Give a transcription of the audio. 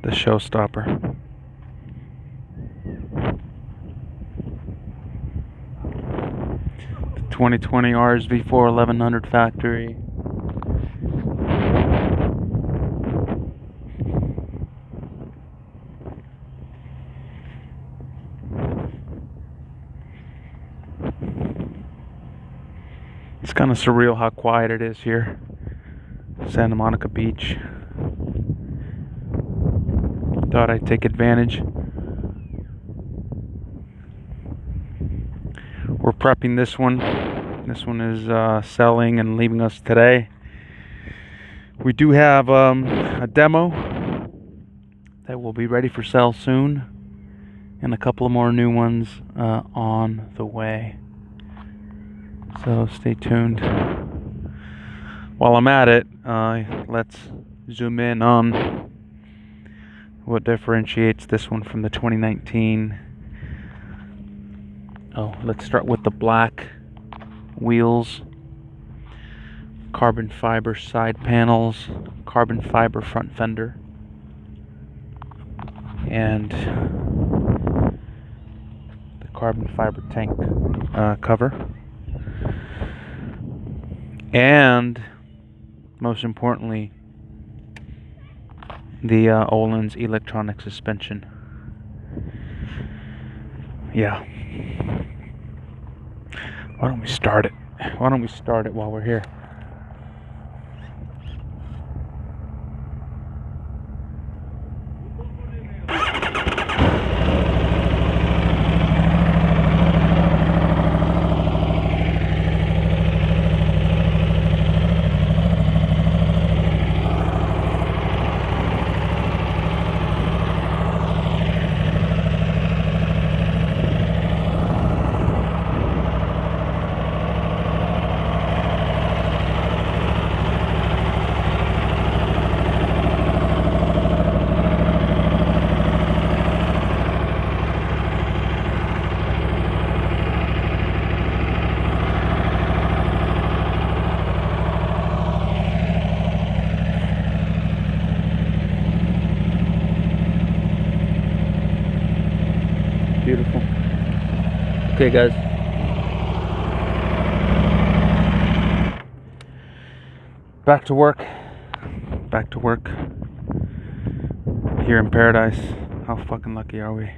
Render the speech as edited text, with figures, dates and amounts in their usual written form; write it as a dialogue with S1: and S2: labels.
S1: the showstopper. The 2020 RSV4 1100 factory. It's kind of surreal how quiet it is here. Santa Monica Beach. Thought I'd take advantage. We're prepping this one. This one is selling and leaving us today. We do have a demo that will be ready for sale soon, and a couple of more new ones on the way. So stay tuned. While I'm at it, let's zoom in on what differentiates this one from the 2019. Let's start with the black wheels, carbon fiber side panels, carbon fiber front fender, and the carbon fiber tank cover. And most importantly, the Öhlins electronic suspension. Yeah. Why don't we start it? Why don't we start it while we're here? Beautiful. Okay, guys. Back to work. Back to work. Here in paradise. How fucking lucky are we?